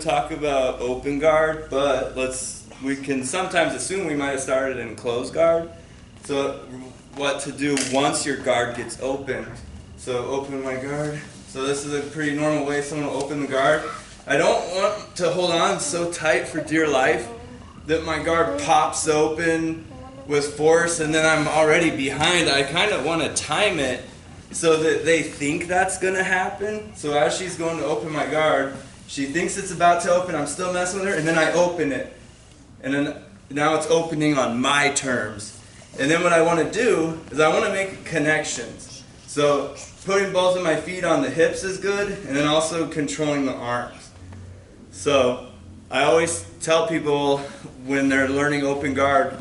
talk about open guard, but we can sometimes assume we might have started in closed guard. So what to do once your guard gets opened. So open my guard. So this is a pretty normal way someone will open the guard. I don't want to hold on so tight for dear life that my guard pops open with force and then I'm already behind. I kind of want to time it so that they think that's going to happen. So as she's going to open my guard, she thinks it's about to open, I'm still messing with her, and then I open it. And then now it's opening on my terms. And then what I want to do is I want to make connections. So putting both of my feet on the hips is good, and then also controlling the arms. So I always tell people when they're learning open guard,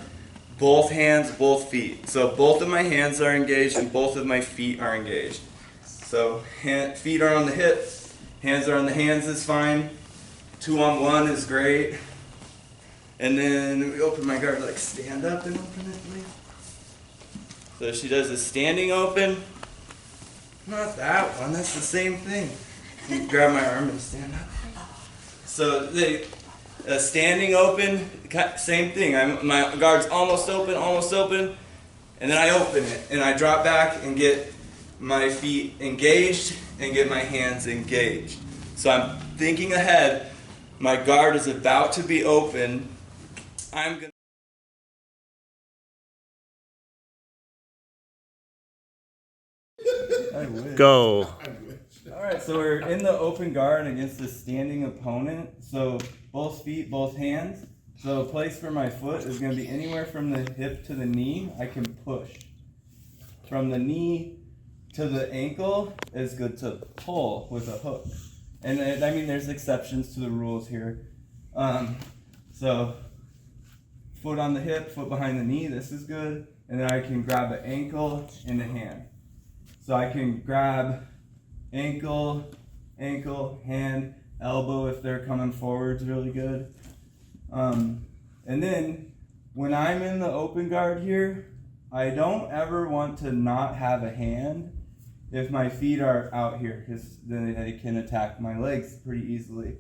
both hands, both feet. So both of my hands are engaged and both of my feet are engaged. So feet are on the hips, hands are on the hands is fine. 2-on-1 is great. And then we open my guard, like stand up and open it, please. So she does a standing open. Not that one, that's the same thing. You grab my arm and stand up. So a standing open, same thing. My guard's almost open, and then I open it, and I drop back and get my feet engaged and get my hands engaged. So I'm thinking ahead. My guard is about to be open. I'm gonna Go. Alright, so we're in the open guard against the standing opponent. So both feet, both hands. So a place for my foot is going to be anywhere from the hip to the knee. I can push. From the knee to the ankle is good to pull with a hook. And I mean, there's exceptions to the rules here. So foot on the hip, foot behind the knee, this is good. And then I can grab an ankle and a hand. So I can grab ankle, hand, elbow if they're coming forward is really good. And then when I'm in the open guard here, I don't ever want to not have a hand if my feet are out here, because then they can attack my legs pretty easily.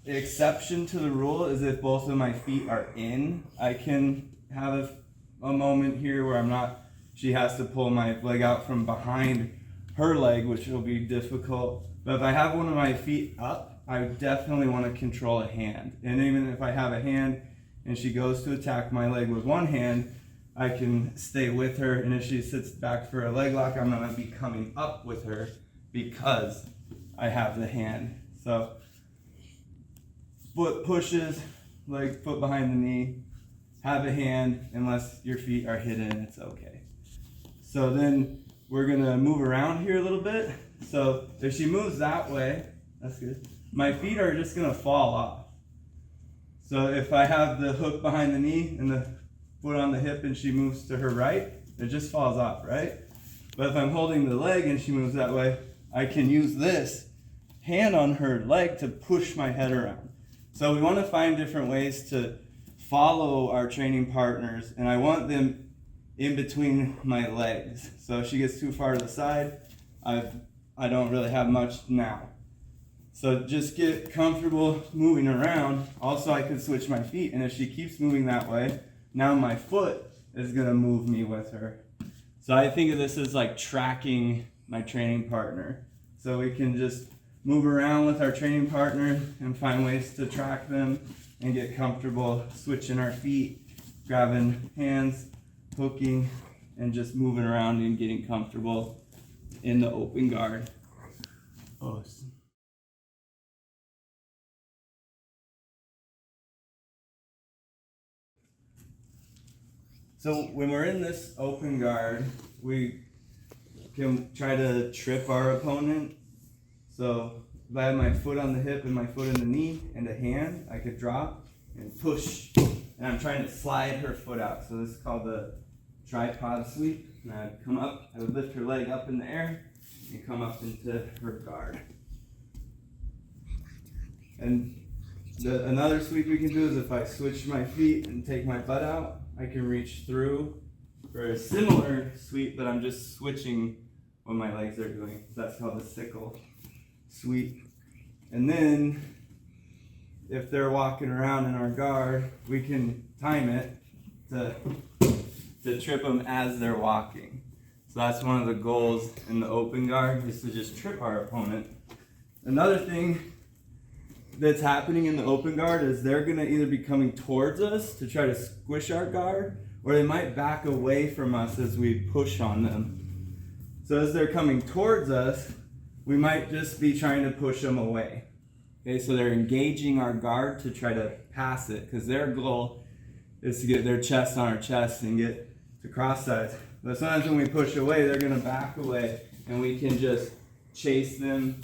The exception to the rule is if both of my feet are in, I can have a moment here where she has to pull my leg out from behind her leg, which will be difficult. But if I have one of my feet up, I definitely want to control a hand. And even if I have a hand and she goes to attack my leg with one hand, I can stay with her. And if she sits back for a leg lock, I'm going to be coming up with her because I have the hand. So foot pushes, leg, foot behind the knee, have a hand, unless your feet are hidden, it's okay. So then we're gonna move around here a little bit. So if she moves that way, that's good. My feet are just gonna fall off. So if I have the hook behind the knee and the foot on the hip and she moves to her right, it just falls off, right? But if I'm holding the leg and she moves that way, I can use this hand on her leg to push my head around. So we wanna find different ways to follow our training partners, and I want them in between my legs. So if she gets too far to the side, I don't really have much now. So just get comfortable moving around. Also, I could switch my feet, and if she keeps moving that way, now my foot is gonna move me with her. So I think of this as like tracking my training partner. So we can just move around with our training partner and find ways to track them and get comfortable switching our feet, grabbing hands, hooking, and just moving around and getting comfortable in the open guard. Awesome. So when we're in this open guard, we can try to trip our opponent. So if I have my foot on the hip and my foot in the knee and a hand, I could drop and push. And I'm trying to slide her foot out. So this is called the tripod sweep. And I'd come up, I would lift her leg up in the air and come up into her guard. And another sweep we can do is if I switch my feet and take my butt out, I can reach through for a similar sweep, but I'm just switching what my legs are doing. So that's called the sickle sweep. And then if they're walking around in our guard, we can time it to trip them as they're walking. So that's one of the goals in the open guard, is to just trip our opponent. Another thing that's happening in the open guard is they're gonna either be coming towards us to try to squish our guard, or they might back away from us as we push on them. So as they're coming towards us, we might just be trying to push them away. Okay, so they're engaging our guard to try to pass it, because their goal is to get their chest on our chest and get to cross sides. But sometimes when we push away, they're gonna back away, and we can just chase them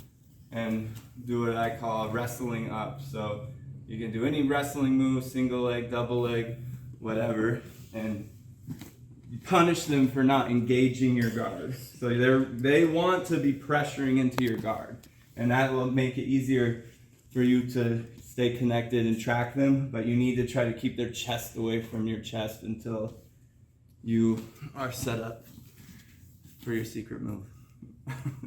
and do what I call wrestling up. So you can do any wrestling move, single leg, double leg, whatever, and you punish them for not engaging your guard. So they want to be pressuring into your guard, and that will make it easier for you to stay connected and track them, but you need to try to keep their chest away from your chest until you are set up for your secret move.